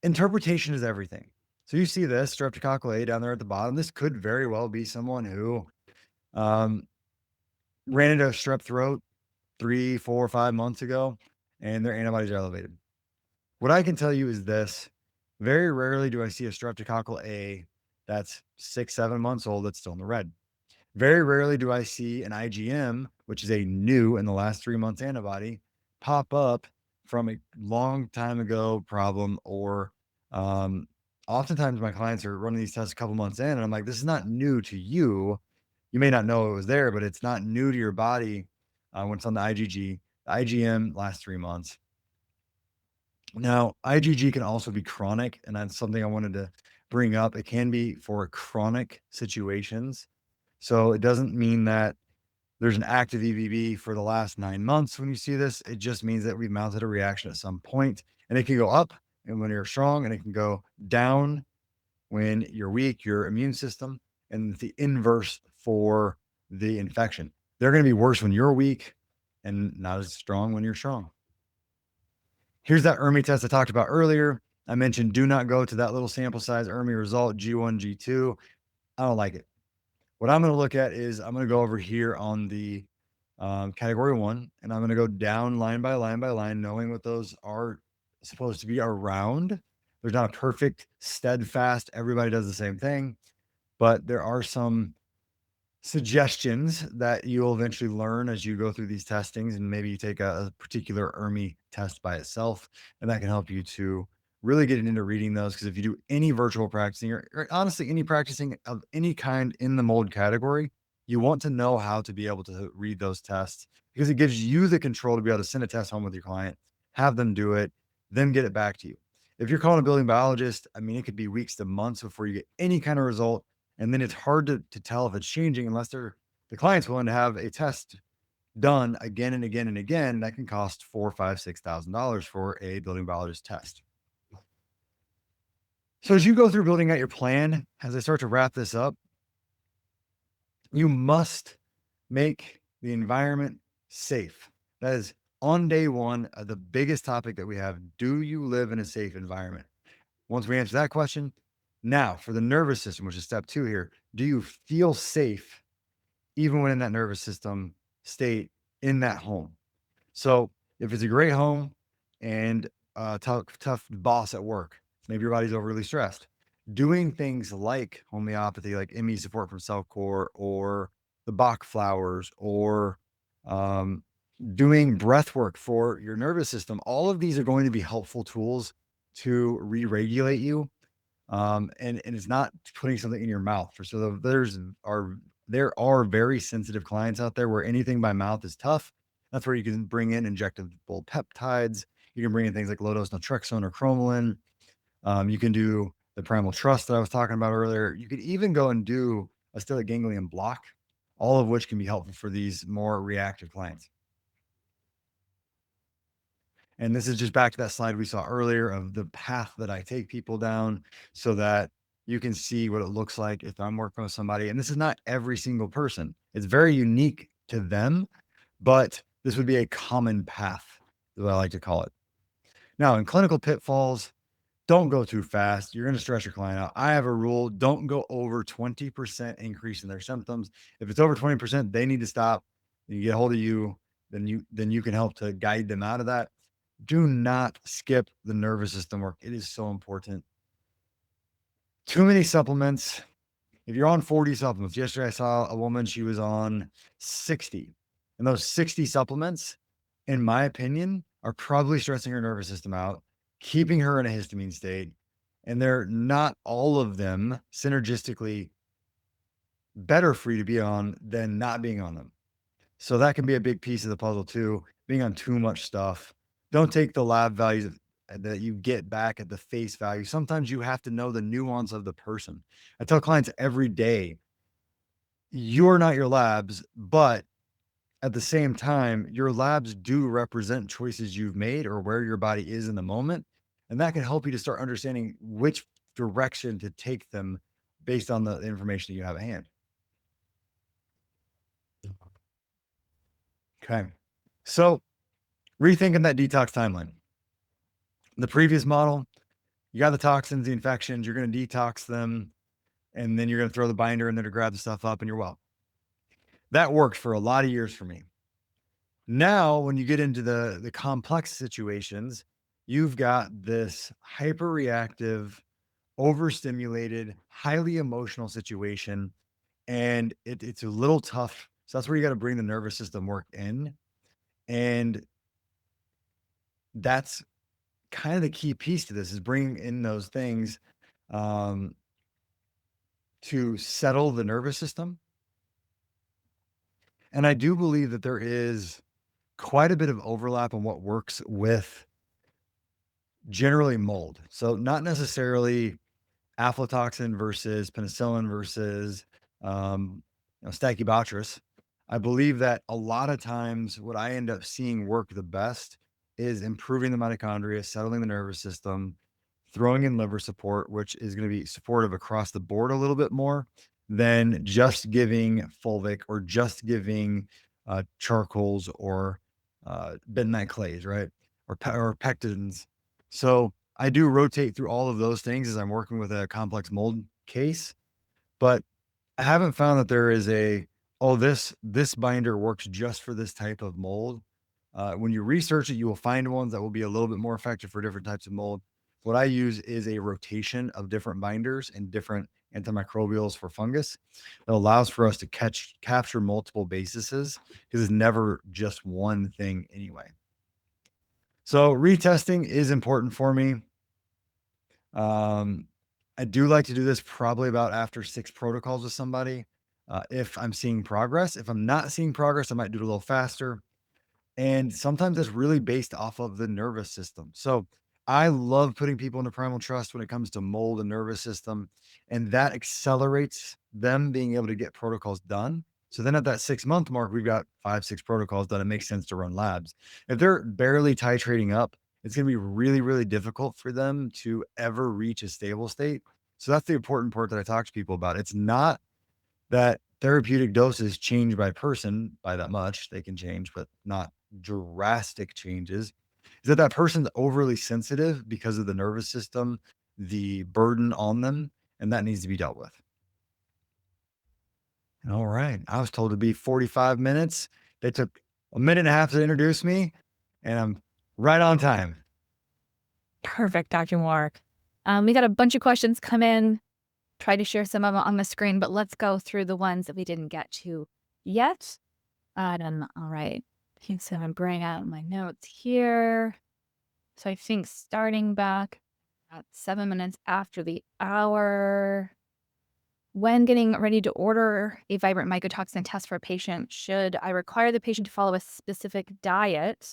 interpretation is everything. So you see this streptococcal A down there at the bottom. This could very well be someone who um, ran into a strep throat 3, 4, 5 months ago, and their antibodies are elevated. What I can tell you is this: very rarely do I see a streptococcal A that's 6, 7 months old that's still in the red. Very rarely do I see an IgM, which is a new in the last 3 months antibody, pop up from a long time ago problem. Or um, oftentimes my clients are running these tests a couple months in, and I'm like, this is not new to you. You may not know it was there, but it's not new to your body when it's on the IgG. The IgM lasts 3 months. Now, IgG can also be chronic, and that's something I wanted to bring up. It can be for chronic situations. So it doesn't mean that there's an active EVB for the last 9 months when you see this. It just means that we've mounted a reaction at some point, and it can go up and when you're strong, and it can go down when you're weak, your immune system, and it's the inverse for the infection. They're going to be worse when you're weak and not as strong when you're strong. Here's that ERMI test I talked about earlier. I mentioned do not go to that little sample size ERMI result, G1, G2. I don't like it. What I'm going to look at is I'm going to go over here on the category one, and I'm going to go down line by line by line, knowing what those are supposed to be around. There's not a perfect, steadfast, everybody does the same thing, but there are some suggestions that you'll eventually learn as you go through these testings, and maybe you take a particular ERMI test by itself, and that can help you to really get into reading those. Because if you do any virtual practicing, or honestly any practicing of any kind in the mold category, you want to know how to be able to read those tests, because it gives you the control to be able to send a test home with your client, have them do it, then get it back to you. If you're calling a building biologist, I mean, it could be weeks to months before you get any kind of result, and then it's hard to tell if it's changing unless the client's willing to have a test done again and again and again. That can cost four, five, $6,000 for a building biologist test. So as you go through building out your plan, as I start to wrap this up, you must make the environment safe. That is on day one, the biggest topic that we have. Do you live in a safe environment? Once we answer that question, now for the nervous system, which is step two here, do you feel safe even when in that nervous system state in that home? So if it's a great home and a tough boss at work, maybe your body's overly stressed, doing things like homeopathy, like ME support from Cellcore, or the Bach flowers, or um, doing breath work for your nervous system, all of these are going to be helpful tools to re-regulate you. And it's not putting something in your mouth. There are very sensitive clients out there where anything by mouth is tough. That's where you can bring in injectable peptides. You can bring in things like low dose naltrexone or cromolyn. You can do the primal trust that I was talking about earlier. You could even go and do a stellate ganglion block, all of which can be helpful for these more reactive clients. And this is just back to that slide we saw earlier of the path that I take people down, so that you can see what it looks like if I'm working with somebody. And this is not every single person, it's very unique to them, but this would be a common path, is what I like to call it. Now, in clinical pitfalls, don't go too fast. You're going to stress your client out. I have a rule: don't go over 20% increase in their symptoms. If it's over 20%, they need to stop. You get a hold of you, then you can help to guide them out of that. Do not skip the nervous system work. It is so important. Too many supplements. If you're on 40 supplements, yesterday I saw a woman, she was on 60. And those 60 supplements, in my opinion, are probably stressing her nervous system out, keeping her in a histamine state. And they're not all of them synergistically better for you to be on than not being on them. So that can be a big piece of the puzzle too, being on too much stuff. Don't take the lab values that you get back at the face value. Sometimes you have to know the nuance of the person. I tell clients every day, you're not your labs, but at the same time, your labs do represent choices you've made or where your body is in the moment. And that can help you to start understanding which direction to take them based on the information that you have at hand. Okay. So rethinking that detox timeline. The previous model, you got the toxins, the infections, you're going to detox them, and then you're going to throw the binder in there to grab the stuff up, and you're well. That worked for a lot of years for me. Now, when you get into the complex situations, you've got this hyper reactive overstimulated, highly emotional situation, and it's a little tough. So that's where you got to bring the nervous system work in, and that's kind of the key piece to this is bringing in those things um, to settle the nervous system. And I do believe that there is quite a bit of overlap on what works with generally mold. So not necessarily aflatoxin versus penicillin versus Stachybotrys. I believe that a lot of times what I end up seeing work the best is improving the mitochondria, settling the nervous system, throwing in liver support, which is going to be supportive across the board a little bit more than just giving fulvic or just giving charcoals or bentonite clays, right? Or pectins. So I do rotate through all of those things as I'm working with a complex mold case, but I haven't found that there is oh, this binder works just for this type of mold. When you research it, you will find ones that will be a little bit more effective for different types of mold. What I use is a rotation of different binders and different antimicrobials for fungus that allows for us to capture multiple bases because it's never just one thing anyway. So retesting is important for me. Um, I do like to do this probably about after 6 protocols with somebody, if I'm seeing progress. If I'm not seeing progress, I might do it a little faster, and sometimes it's really based off of the nervous system. So, I love putting people into primal trust when it comes to mold and nervous system, and that accelerates them being able to get protocols done. So then at that 6-month mark, we've got 5, 6 protocols done. It makes sense to run labs. If they're barely titrating up, it's gonna be really, really difficult for them to ever reach a stable state. So that's the important part that I talk to people about. It's not that therapeutic doses change by person by that much. They can change, but not drastic changes. Is that person's overly sensitive because of the nervous system, the burden on them, and that needs to be dealt with. All right. I was told to be 45 minutes. They took a minute and a half to introduce me, and I'm right on time. Perfect, Dr. Moore. We got a bunch of questions come in. Try to share some of them on the screen, but let's go through the ones that we didn't get to yet. All right. Okay, so I'm bringing out my notes here. So I think starting back at 7 minutes after the hour, when getting ready to order a vibrant mycotoxin test for a patient, should I require the patient to follow a specific diet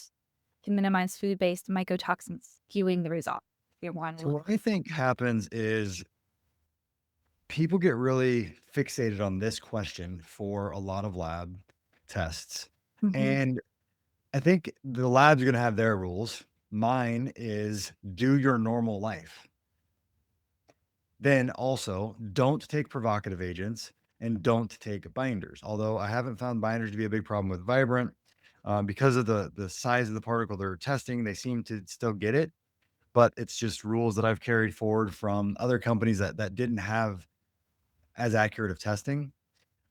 to minimize food-based mycotoxins skewing the result? We want So to. what I think happens is people get really fixated on this question for a lot of lab tests. Mhm. And I think the labs are going to have their rules. Mine is do your normal life. Then also don't take provocative agents and don't take binders. Although I haven't found binders to be a big problem with Vibrant because of the size of the particle they're testing, they seem to still get it. But it's just rules that I've carried forward from other companies that didn't have as accurate of testing.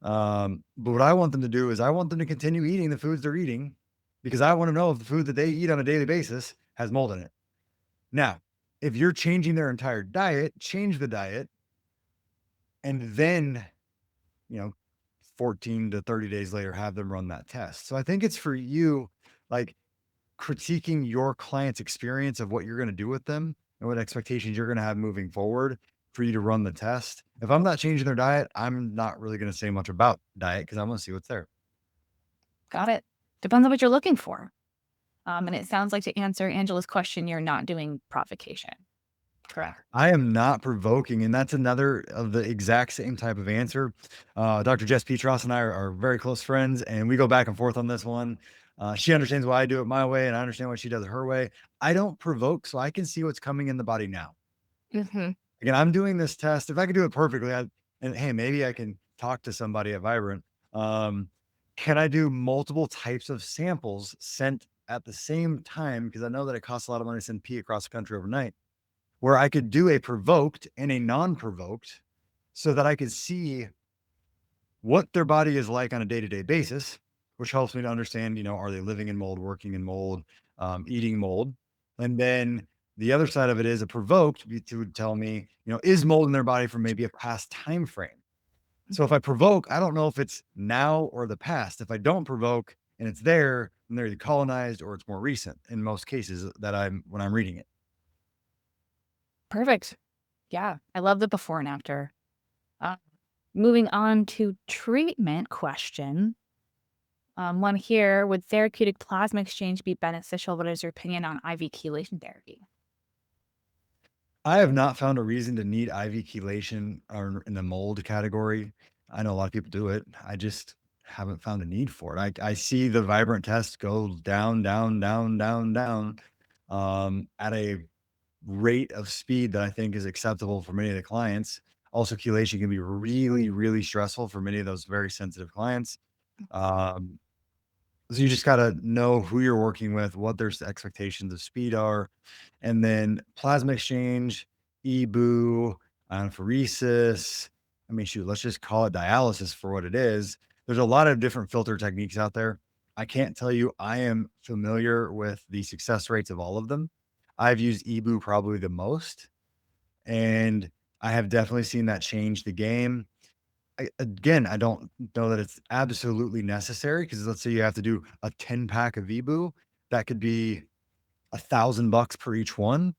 But what I want them to do is I want them to continue eating the foods they're eating because I want to know if the food that they eat on a daily basis has mold in it. Now, if you're changing their entire diet, change the diet and then, you know, 14 to 30 days later, have them run that test. So I think it's for you, like critiquing your client's experience of what you're going to do with them and what expectations you're going to have moving forward for you to run the test. If I'm not changing their diet, I'm not really going to say much about diet because I want to see what's there. Got it. Depends on what you're looking for. And it sounds like to answer Angela's question, you're not doing provocation. Correct. I am not provoking, and that's another of the exact same type of answer. Dr. Jess Petros and I are very close friends, and we go back and forth on this one. She understands why I do it my way, and I understand why she does it her way. I don't provoke, so I can see what's coming in the body now. Hmm. Again, I'm doing this test. If I could do it perfectly, and hey, maybe I can talk to somebody at Vibrant. Um, can I do multiple types of samples sent at the same time? Because I know that it costs a lot of money to send pee across the country overnight where I could do a provoked and a non-provoked so that I could see what their body is like on a day-to-day basis, which helps me to understand, are they living in mold, working in mold, eating mold? And then The other side of it is a provoked to tell me, is mold in their body from maybe a past time frame. So if I provoke, I don't know if it's now or the past. If I don't provoke and it's there, then they're either colonized or it's more recent in most cases that when I'm reading it. Perfect. Yeah, I love the before and after. Uh, Moving on to treatment question. One here, would therapeutic plasma exchange be beneficial? What is your opinion on IV chelation therapy? I have not found a reason to need IV chelation or in the mold category. I know a lot of people do it. I just haven't found a need for it. I see the vibrant test go down, down, down, down, down at a rate of speed that I think is acceptable for many of the clients. Also, chelation can be really, really stressful for many of those very sensitive clients. Um, so you just got to know who you're working with, what their expectations of speed are, and then plasma exchange, EBOO, apheresis. I mean, shoot, let's just call it dialysis for what it is. There's a lot of different filter techniques out there. I can't tell you I am familiar with the success rates of all of them. I've used EBOO probably the most, and I have definitely seen that change the game. Again, I don't know that it's absolutely necessary because let's say you have to do a 10 pack of EBOO, that could be $1,000 per each one.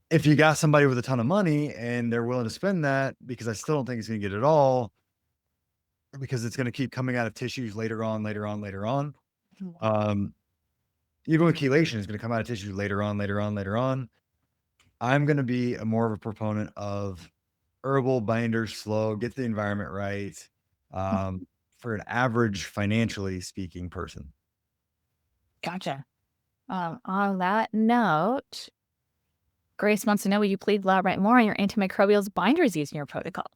If you got somebody with a ton of money and they're willing to spend that, because I still don't think it's gonna get it all, because it's gonna keep coming out of tissues later on, later on, later on. Mhm. Um, Even with chelation, it's gonna come out of tissues later on, later on, later on. I'm gonna be a more of a proponent of herbal binders, slow, get the environment right, for an average, financially speaking person. Gotcha. On that note, Grace wants to know, will you please elaborate more on your antimicrobials binders used in your protocol?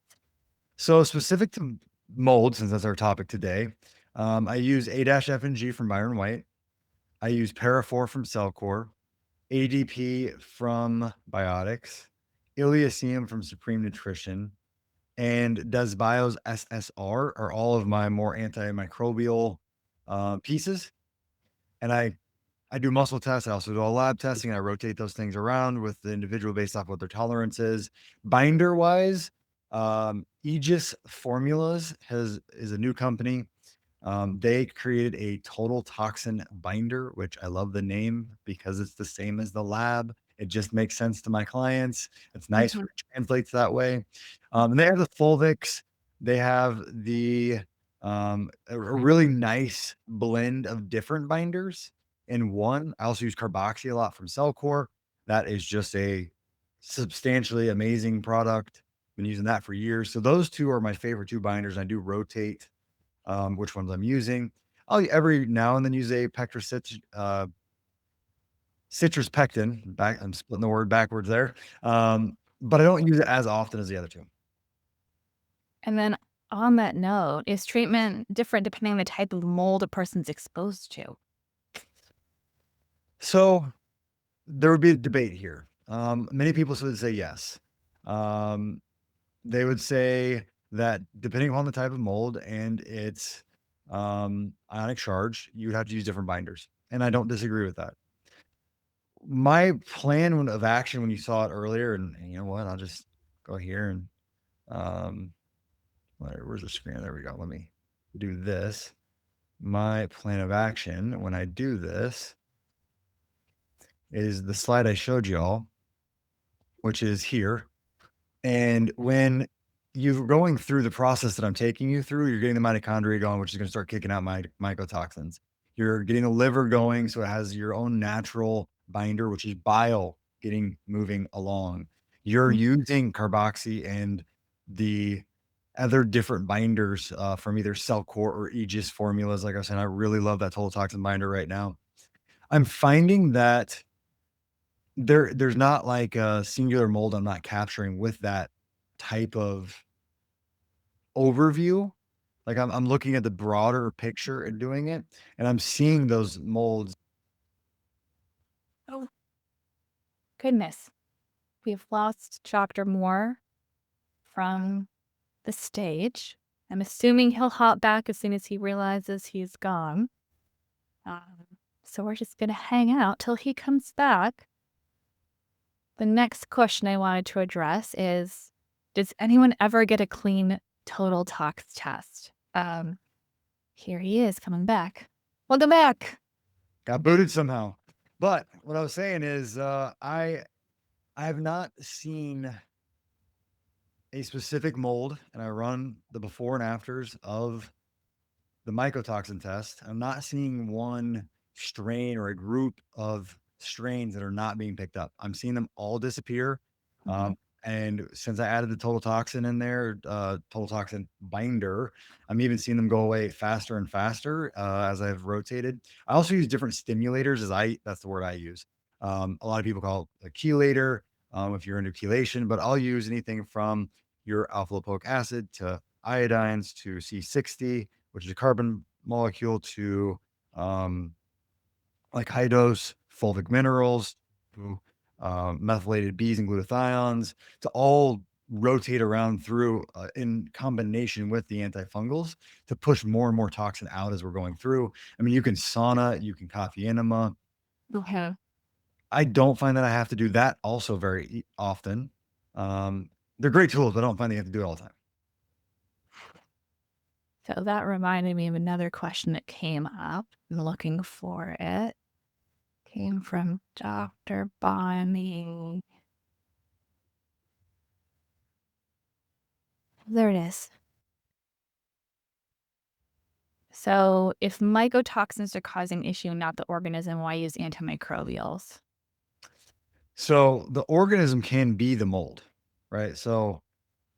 So specific to mold, since that's our topic today, I use A-F and G from Byron White. I use Parafor from Cellcore, ADP from Biotics, Iliaceum from Supreme Nutrition, and Desbio's SSR are all of my more antimicrobial pieces. And I do muscle tests. I also do a lab testing. I rotate those things around with the individual based off what their tolerance is. Binder wise, Aegis Formulas is a new company. They created a total toxin binder, which I love the name because it's the same as the lab. It just makes sense to my clients. It's nice when Mhm. it translates that way. And they have the Fulvix. They have a really nice blend of different binders in one. I also use Carboxy a lot from Cellcore. That is just a substantially amazing product. Been using that for years. So those two are my favorite two binders. I do rotate which ones I'm using. I'll every now and then use a citrus pectin. Back, I'm splitting the word backwards there, but I don't use it as often as the other two. And then on that note, is treatment different depending on the type of mold a person's exposed to? So there would be a debate here. Many people would say yes. Um, they would say that depending on the type of mold and its ionic charge, you would have to use different binders, and I don't disagree with that. My plan of action when you saw it earlier, and you know what, I'll just go here and um, where's the screen? There we go. Let me do this. My plan of action when I do this is the slide I showed y'all, which is here. And when you're going through the process that I'm taking you through, you're getting the mitochondria going, which is going to start kicking out my mycotoxins. You're getting the liver going, so it has your own natural binder, which is bile getting moving along. You're Mm. using carboxy and the other different binders from either Cellcore or Aegis formulas. Like I said, I really love that total toxin binder right now. I'm finding that there's not like a singular mold I'm not capturing with that type of overview. Like, I'm looking at the broader picture and doing it, and I'm seeing those molds. Oh, goodness. We've lost Dr. Moore from the stage. I'm assuming he'll hop back as soon as he realizes he's gone. Um, so we're just going to hang out till he comes back. The next question I wanted to address is, does anyone ever get a clean total tox test? Here he is coming back. Welcome back. Got booted somehow. But what I was saying is, I have not seen a specific mold, and I run the before and afters of the mycotoxin test. I'm not seeing one strain or a group of strains that are not being picked up. I'm seeing them all disappear. Mhm. Um, and since I added the total toxin in there, total toxin binder, I'm even seeing them go away faster and faster as I've rotated. I also use different stimulators that's the word I use. A lot of people call it a chelator if you're into chelation, but I'll use anything from your alpha lipoic acid to iodines to C60, which is a carbon molecule, to um, like high dose fulvic minerals, to methylated B's and glutathiones, to all rotate around through in combination with the antifungals to push more and more toxin out as we're going through. I mean, you can sauna, you can coffee enema. Okay. I don't find that I have to do that also often. They're great tools, but I don't find that you have to do it all the time. So that reminded me of another question that came up. I'm looking for it. Came from Dr. Bonnie. There it is. So if mycotoxins are causing issue, not the organism, why use antimicrobials? So the organism can be the mold, right? So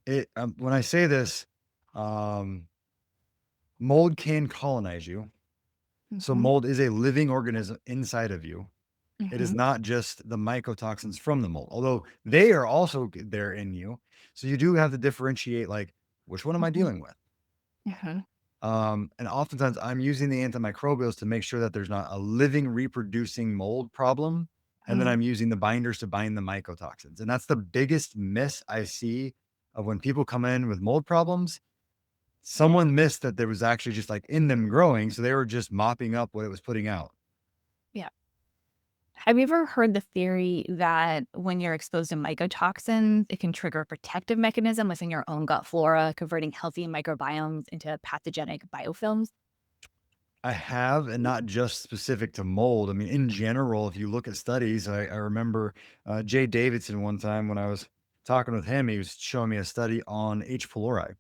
when I say this, um, mold can colonize you. So Mhm, mold is a living organism inside of you. It is mhm, not just the mycotoxins from the mold, although they are also there in you. So you do have to differentiate, like, which one am I mhm, dealing with? mhm, And oftentimes I'm using the antimicrobials to make sure that there's not a living reproducing mold problem. And then mhm. I'm using the binders to bind the mycotoxins. And that's the biggest miss I see of when people come in with mold problems. Someone missed that there was actually just like in them growing. So they were just mopping up what it was putting out. Yeah. Have you ever heard the theory that when you're exposed to mycotoxins, it can trigger a protective mechanism within your own gut flora, converting healthy microbiomes into pathogenic biofilms? I have, and not just specific to mold. I mean, in general, if you look at studies, I remember Jay Davidson one time when I was talking with him, he was showing me a study on H. pylori.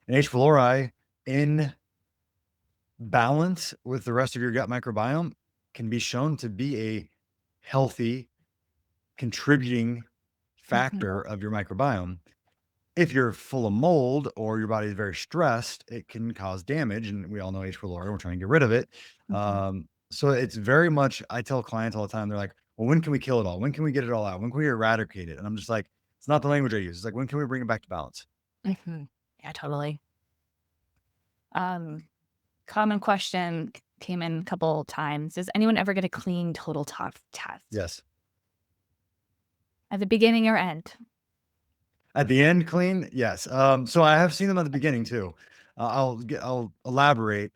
And H. pylori in balance with the rest of your gut microbiome can be shown to be a healthy contributing Mhm, factor of your microbiome. If you're full of mold or your body is very stressed, it can cause damage. And we all know H. pylori, we're trying to get rid of it. mhm. So it's very much, I tell clients all the time, they're like, well, when can we kill it all? When can we get it all out? When can we eradicate it? And I'm just like, it's not the language I use. It's like, when can we bring it back to balance? Mhm. Yeah, totally. Um, Common question came in a couple times. Does anyone ever get a clean total tox test Yes. at the beginning or end? At the end, clean? Yes. So I have seen them at the beginning too. I'll elaborate.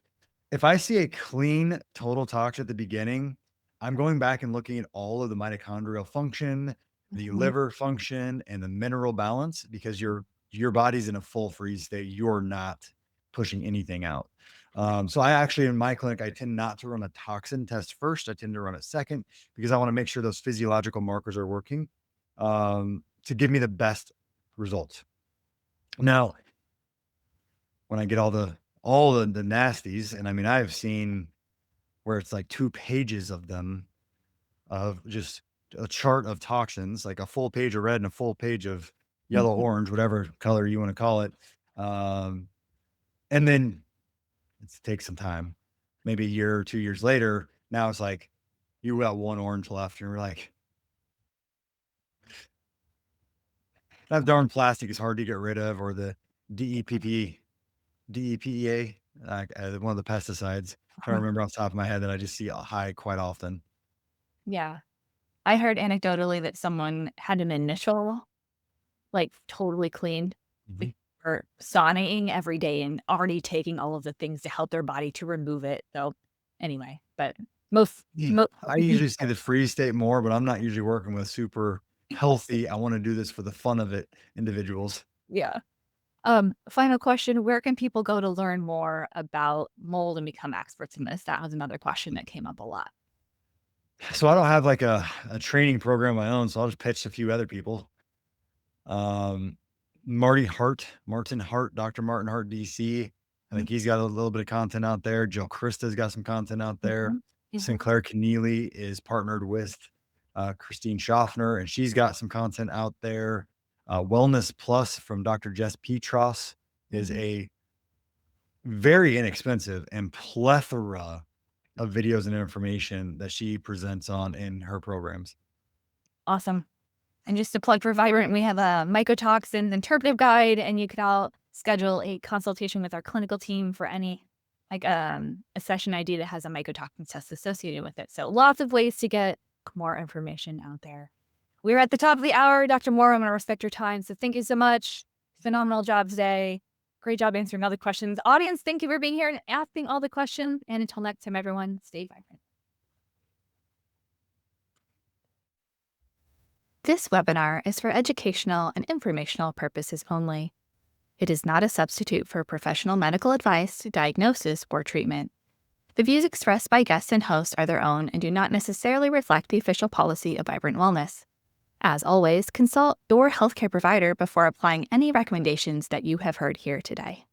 If I see a clean total tox at the beginning, I'm going back and looking at all of the mitochondrial function, the Mhm, liver function, and the mineral balance because your body's in a full freeze state. You're not pushing anything out. So I actually in my clinic, I tend not to run a toxin test first. I tend to run it second because I want to make sure those physiological markers are working to give me the best results. Now, when I get all the nasties, and I mean, I've seen where it's like 2 pages of them, of just a chart of toxins, like a full page of red and a full page of yellow, mhm. orange, whatever color you wanna call it. And then it takes some time, maybe a year or 2 years later, now it's like, you got 1 orange left, and we're like, "That darn plastic is hard to get rid of," or the DEPP DEPEA, one of the pesticides. Trying to remember off the top of my head that I just see high quite often. Yeah. I heard anecdotally that someone had an initial, like, totally cleaned Mhm. or saunaing every day and already taking all of the things to help their body to remove it. So, anyway, but most Yeah. mo I usually see the freeze state more, but I'm not usually working with super healthy, I want to do this for the fun of it individuals. Yeah. Final question, where can people go to learn more about mold and become experts in this? That was another question that came up a lot. So I don't have like a training program of my own, so I'll just pitch a few other people. Um, Martin Hart, Dr. Martin Hart, DC. I Mhm, think he's got a little bit of content out there. Joe Krista's got some content out there. mhm, mhm. Sinclair Keneally is partnered with Christine Schaffner, and she's got some content out there. Wellness Plus from Dr. Jess Petros is Mhm. a very inexpensive and plethora of videos and information that she presents on in her programs. Awesome. And just to plug for Vibrant, we have a mycotoxins interpretive guide, and you could all schedule a consultation with our clinical team for any a session ID that has a mycotoxin test associated with it. So lots of ways to get more information out there. We're at the top of the hour. Dr. Moore, I'm going to respect your time. So thank you so much. Phenomenal job today. Great job answering all the questions. Audience, thank you for being here and asking all the questions. And until next time, everyone, stay vibrant. This webinar is for educational and informational purposes only. It is not a substitute for professional medical advice, diagnosis, or treatment. The views expressed by guests and hosts are their own and do not necessarily reflect the official policy of Vibrant Wellness. As always, consult your healthcare provider before applying any recommendations that you have heard here today.